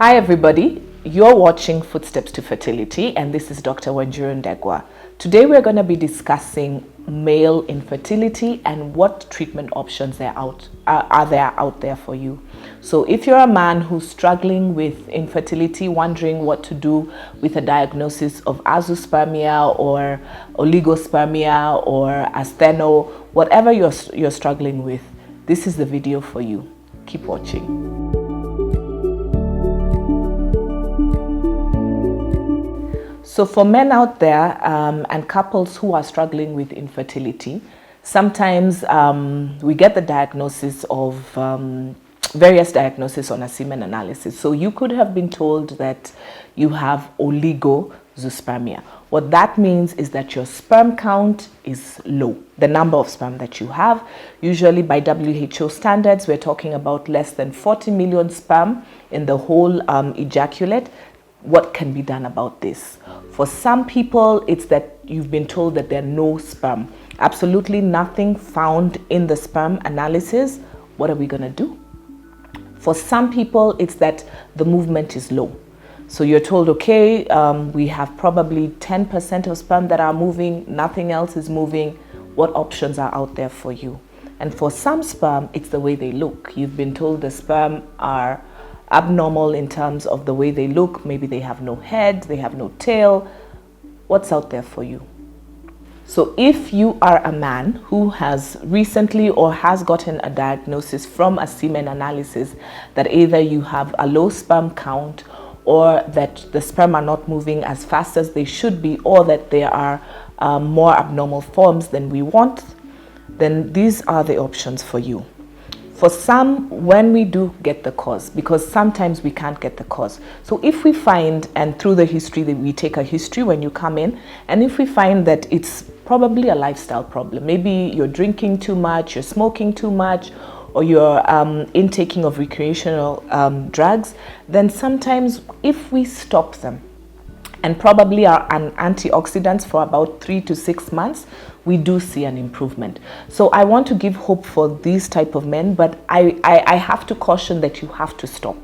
Hi everybody, you're watching Footsteps to Fertility and this is Dr. Wanjuru Ndegwa. Today we're going to be discussing male infertility and what treatment options are there out there for you. So if you're a man who's struggling with infertility, wondering what to do with a diagnosis of azoospermia or oligospermia or astheno, whatever you're struggling with, this is the video for you. Keep watching. So for men out there and couples who are struggling with infertility, sometimes we get the diagnosis of various diagnoses on a semen analysis. So you could have been told that you have oligozoospermia. What that means is that your sperm count is low, the number of sperm that you have. Usually by WHO standards, we're talking about less than 40 million sperm in the whole ejaculate. What can be done about this? For some people, it's that you've been told that there are no sperm. Absolutely nothing found in the sperm analysis. What are we going to do? For some people, it's that the movement is low. So you're told, okay, we have probably 10% of sperm that are moving, nothing else is moving. What options are out there for you? And for some sperm, it's the way they look. You've been told the sperm are abnormal in terms of the way they look. Maybe they have no head, they have no tail. What's out there for you? So if you are a man who has recently or has gotten a diagnosis from a semen analysis that either you have a low sperm count or that the sperm are not moving as fast as they should be, or that there are more abnormal forms than we want, then these are the options for you. For some, when we do get the cause, because sometimes we can't get the cause. So if we find, and through the history, that we take a history when you come in, and if we find that it's probably a lifestyle problem, maybe you're drinking too much, you're smoking too much, or you're intaking of recreational drugs, then sometimes if we stop them, and probably are an antioxidants for about 3 to 6 months, we do see an improvement. So I want to give hope for these type of men, but I have to caution that you have to stop.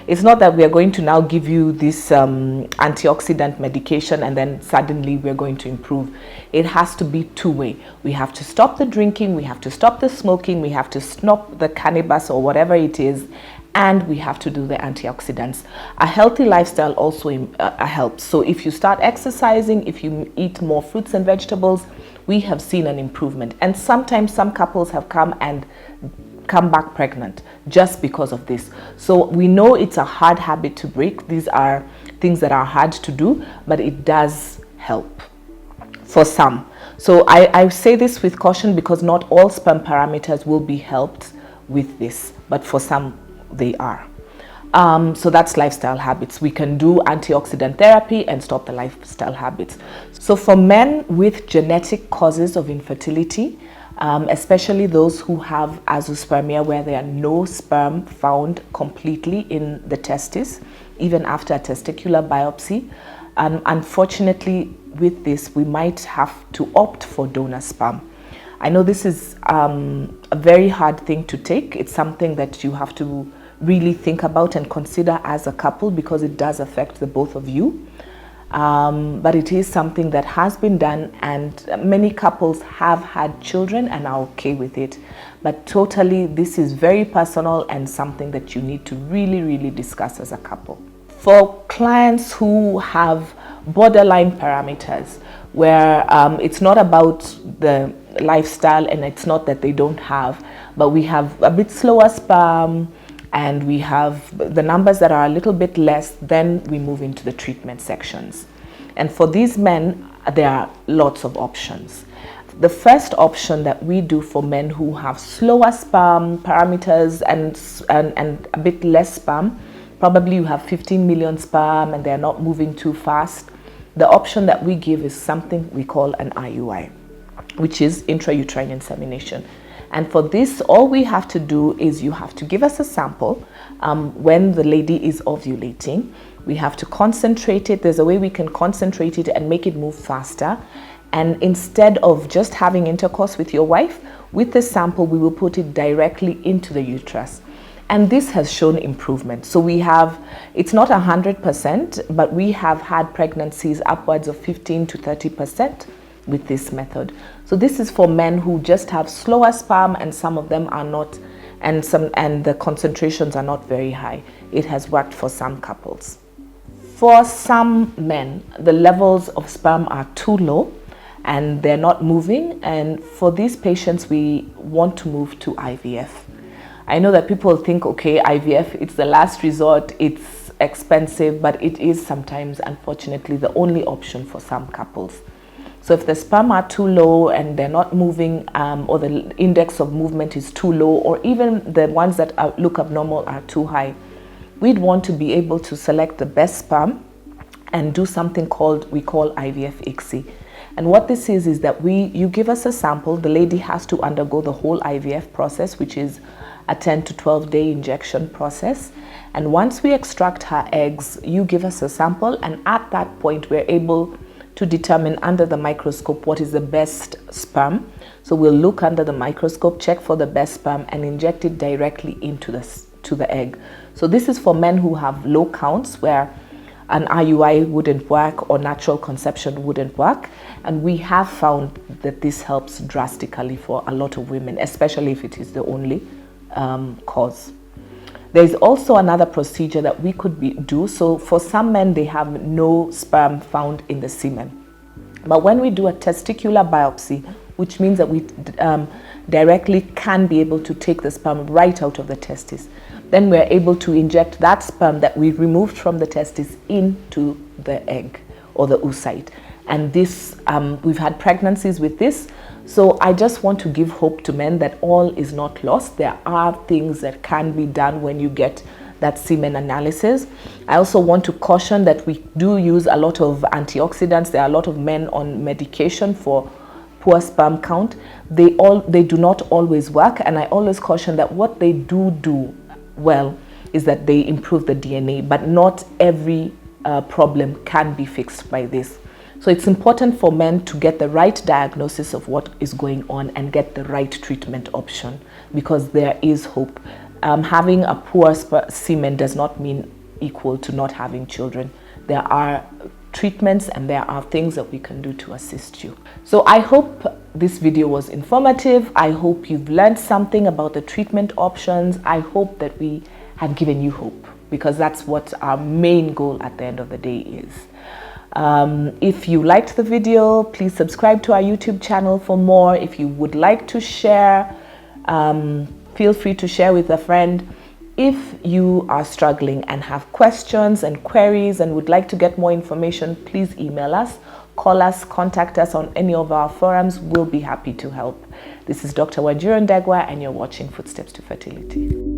It's not that we are going to now give you this antioxidant medication and then suddenly we're going to improve. It has to be two-way. We have to stop the drinking, we have to stop the smoking, we have to stop the cannabis or whatever it is, and we have to do the antioxidants. A healthy lifestyle also helps. So if you start exercising, if you eat more fruits and vegetables, we have seen an improvement. And sometimes some couples have come back pregnant just because of this. So we know it's a hard habit to break. These are things that are hard to do, but it does help for some. So I say this with caution because not all sperm parameters will be helped with this, but for some they are. So that's lifestyle habits. We can do antioxidant therapy and stop the lifestyle habits. So for men with genetic causes of infertility, especially those who have azoospermia, where there are no sperm found completely in the testis, even after a testicular biopsy, unfortunately with this, we might have to opt for donor sperm. I know this is a very hard thing to take. It's something that you have to really think about and consider as a couple because it does affect the both of you. But it is something that has been done, and many couples have had children and are okay with it. But totally, this is very personal and something that you need to really, really discuss as a couple. For clients who have borderline parameters, where it's not about the lifestyle and it's not that they don't have, but we have a bit slower sperm and we have the numbers that are a little bit less, then we move into the treatment sections. And for these men, there are lots of options. The first option that we do for men who have slower sperm parameters and a bit less sperm, probably you have 15 million sperm and they're not moving too fast, the option that we give is something we call an IUI, which is intrauterine insemination. And for this, all we have to do is you have to give us a sample when the lady is ovulating. We have to concentrate it. There's a way we can concentrate it and make it move faster. And instead of just having intercourse with your wife, with the sample, we will put it directly into the uterus. And this has shown improvement. So we have, it's not 100%, but we have had pregnancies upwards of 15 to 30% with this method. So this is for men who just have slower sperm, and some of them are not, and the concentrations are not very high. It has worked for some couples. For some men, the levels of sperm are too low and they're not moving, and for these patients we want to move to IVF. I know that people think, okay, IVF, it's the last resort, it's expensive, but it is sometimes, unfortunately, the only option for some couples. So if the sperm are too low and they're not moving, or the index of movement is too low, or even the ones that look abnormal are too high, we'd want to be able to select the best sperm and do something we call IVF ICSI. And what this is that you give us a sample, the lady has to undergo the whole IVF process, which is a 10 to 12 day injection process. And once we extract her eggs, you give us a sample, and at that point we're able to determine under the microscope what is the best sperm. So we'll look under the microscope, check for the best sperm, and inject it directly into the egg. So this is for men who have low counts, where an IUI wouldn't work or natural conception wouldn't work. And we have found that this helps drastically for a lot of women, especially if it is the only cause. There's also another procedure that we could do. So for some men, they have no sperm found in the semen. But when we do a testicular biopsy, which means that we directly can be able to take the sperm right out of the testis, then we're able to inject that sperm that we removed from the testis into the egg or the oocyte. And this, we've had pregnancies with this. So I just want to give hope to men that all is not lost. There are things that can be done when you get that semen analysis. I also want to caution that we do use a lot of antioxidants. There are a lot of men on medication for poor sperm count. They do not always work, and I always caution that what they do well is that they improve the DNA, but not every problem can be fixed by this. So it's important for men to get the right diagnosis of what is going on and get the right treatment option, because there is hope. Having a poor semen does not mean equal to not having children. There are treatments and there are things that we can do to assist you. So I hope this video was informative. I hope you've learned something about the treatment options. I hope that we have given you hope, because that's what our main goal at the end of the day is. If you liked the video, please subscribe to our YouTube channel for more. If you would like to share, feel free to share with a friend. If you are struggling and have questions and queries and would like to get more information, please email us, call us, contact us on any of our forums. We'll be happy to help. This is Dr. Wanjiru Ndegwa, and you're watching Footsteps to Fertility.